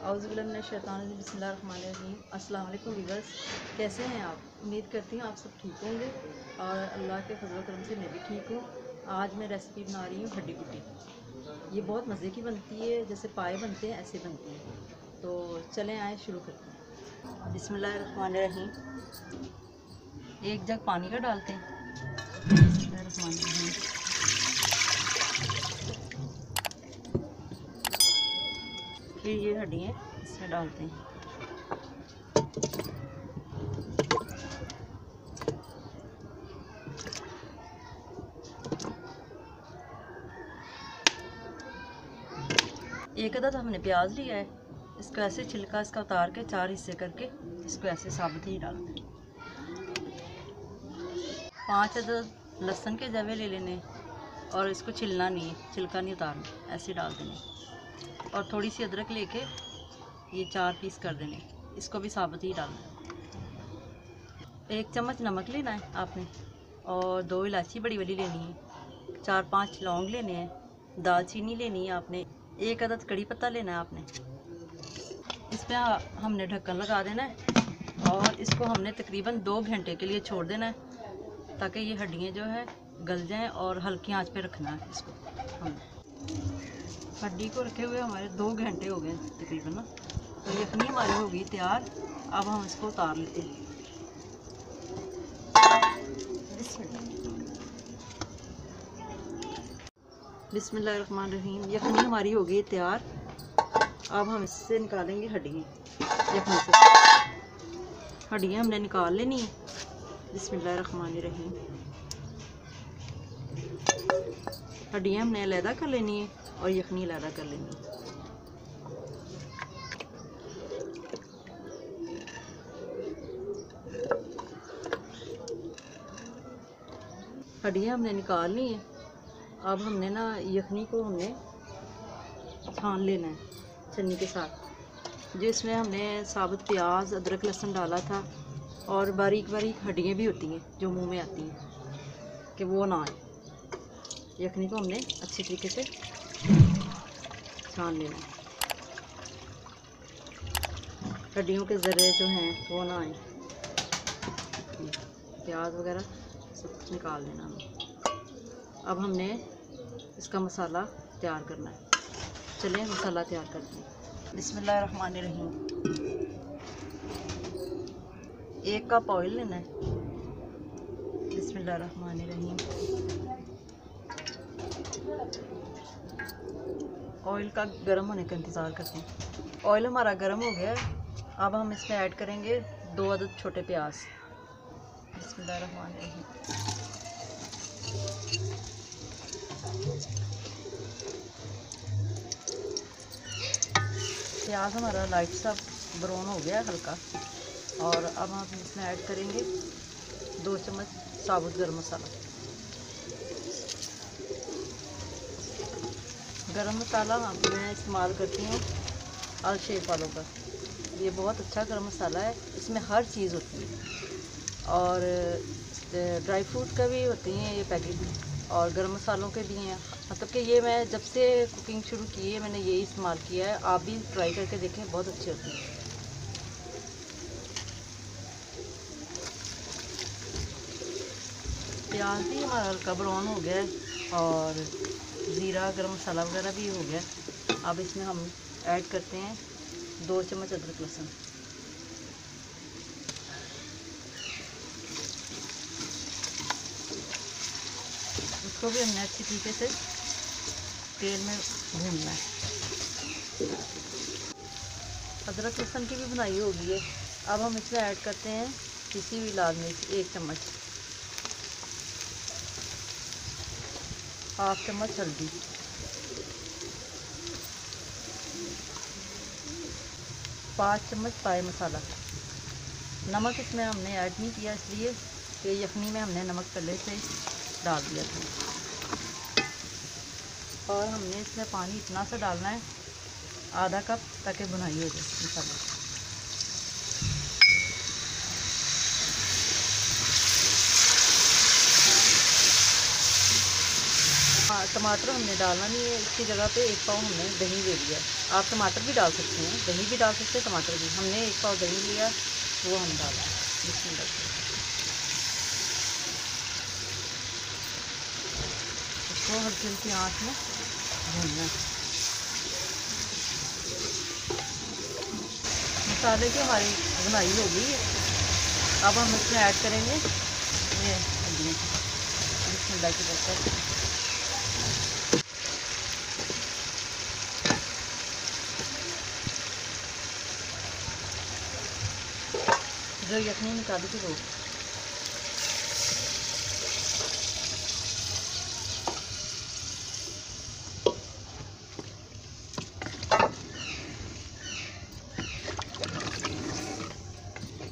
बिस्मिल्लाहिर्रहमानिर्रहीम। अस्सलाम वालेकुम व्यूअर्स, कैसे हैं आप? उम्मीद करती हूँ आप सब ठीक होंगे और अल्लाह के फजल करम से मैं भी ठीक हूँ। आज मैं रेसिपी बना रही हूँ हड्डी बुड्डी। ये बहुत मज़े की बनती है, जैसे पाए बनते हैं ऐसे बनती है। तो चलें आए शुरू करते हैं। बिस्मिल्लाहिर्रहमानिर्रहीम। एक जग पानी का डालते हैं। बिस्मिल्लाहिर्रहमानिर्रहीम। फिर ये हड्डियाँ इसमें डालते हैं। एक अदद हमने प्याज लिया है, इसको ऐसे छिलका इसका उतार के 4 हिस्से करके इसको ऐसे साबुत ही डालना है। 5 अदद लहसुन के जवे ले लेने और इसको छिलना नहीं है, छिलका नहीं उतारना, ऐसे डाल देने। और थोड़ी सी अदरक लेके ये 4 पीस कर देने, इसको भी साबुत ही डालना है। 1 चम्मच नमक लेना है आपने और 2 इलायची बड़ी वाली लेनी है, 4-5 लौंग लेने हैं, दालचीनी लेनी है आपने, 1 अदद कड़ी पत्ता लेना है आपने। इस पर हमने ढक्कन लगा देना है और इसको हमने तकरीबन 2 घंटे के लिए छोड़ देना है ताकि ये हड्डियाँ जो है गल जाएं और हल्की आंच पे रखना है इसको। हमने हड्डी को रखे हुए हमारे 2 घंटे हो गए तकरीबन ना। तो यखनी हमारी हो गई तैयार। अब हम इसको उतार लेते हैं। बिस्मिल्लाहिर्रहमानिर्रहीम। यखनी हमारी हो गई तैयार। अब हम इससे निकालेंगे हड्डियाँ। यखनी से हड्डियाँ हमने निकाल लेनी है। बिस्मिल्लाहिर्रहमानिर्रहीम। हड्डियाँ हमने अलहदा कर लेनी है और यखनी अलहदा कर लेनी है। हड्डियाँ हमने निकाल ली हैं। अब हमने ना यखनी को हमने छान लेना है छन्नी के साथ। जो इसमें हमने साबुत प्याज अदरक लहसुन डाला था और बारीक बारीक हड्डियाँ भी होती हैं जो मुंह में आती हैं, कि वो ना आए। यखनी को हमने अच्छी तरीके से छान लेना है, हड्डियों के ज़र्रे जो हैं वो ना आए। प्याज वगैरह सब कुछ निकाल देना हमें। अब हमने इसका मसाला तैयार करना है। चलें मसाला तैयार करते हैं। बिस्मिल्लाहिर्रहमानिर्रहीम। 1 कप ऑयल लेना है। बिस्मिल्लाहिर्रहमानिर्रहीम। ऑयल का गर्म होने का इंतज़ार करते हैं। ऑयल हमारा गर्म हो गया है। अब हम इसमें ऐड करेंगे 2 अदद छोटे प्याज। बिस्मिल्लाहिर्रहमानिर्रहीम। प्याज हमारा लाइट सा ब्राउन हो गया हल्का। और अब हम इसमें ऐड करेंगे 2 चम्मच साबुत गरम मसाला। गरम मसाला मैं इस्तेमाल करती हूँ अल शेफ वालों का। ये बहुत अच्छा गरम मसाला है, इसमें हर चीज़ होती है और ड्राई फ्रूट का भी होती हैं ये पैकेट, और गरम मसालों के भी हैं। मतलब कि ये मैं जब से कुकिंग शुरू की है मैंने यही इस्तेमाल किया है। आप भी ट्राई करके देखें, बहुत अच्छी होती है। प्याज भी हमारा हल्का ब्राउन हो गया है और ज़ीरा गरम मसाला वगैरह भी हो गया। अब इसमें हम ऐड करते हैं 2 चम्मच अदरक लहसुन। इसको भी हमने अच्छी तरीके से तेल में भूनना है। अदरक लहसुन की भी बुनाई हो गई है। अब हम इसमें ऐड करते हैं पिसी हुई लाल मिर्च 1 चम्मच, 1/2 चम्मच हल्दी, 5 चम्मच पाए मसाला। नमक इसमें हमने ऐड नहीं किया इसलिए कि यखनी में हमने नमक पहले से डाल दिया था। और हमने इसमें पानी इतना सा डालना है, आधा कप, ताकि बुनाई हो जाए मसाले। टमाटर हमने डालना नहीं है, इसकी जगह पे 1 पाव हमने दही ले लिया। आप टमाटर भी डाल सकते हैं, दही भी डाल सकते हैं, टमाटर भी। हमने 1 पाव दही लिया, वो हम डाल दें। बिस्मिल्लाह। इसको हल्की हल्की आँच में भूनना। मसाले की हमारी भुनाई हो गई है। अब हम इसमें ऐड करेंगे ये हल्दी। बिस्मिल्लाह की बरकत। जो यखनी निकाली थी वो।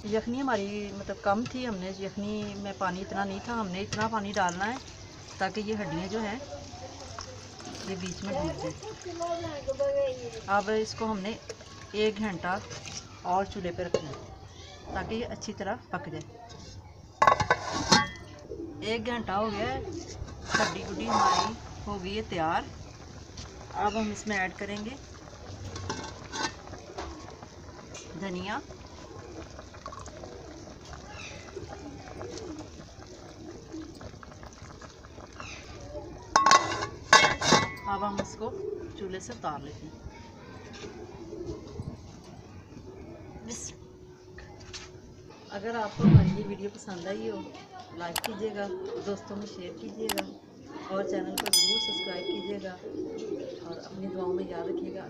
यखनी हमारी मतलब कम थी, हमने यखनी में पानी इतना नहीं था, हमने इतना पानी डालना है ताकि ये हड्डियाँ जो हैं ये बीच में डूब जाए। अब इसको हमने 1 घंटा और चूल्हे पे रखना है ताकि ये अच्छी तरह पक जाए। 1 घंटा हो गया है, हड्डी गुड्डी हमारी हो गई है तैयार। अब हम इसमें ऐड करेंगे धनिया, अब हम इसको चूल्हे से उतार लेते हैं। अगर आपको हमारी ये वीडियो पसंद आई हो, लाइक कीजिएगा, दोस्तों में शेयर कीजिएगा और चैनल को ज़रूर सब्सक्राइब कीजिएगा और अपनी दुआओं में याद रखिएगा।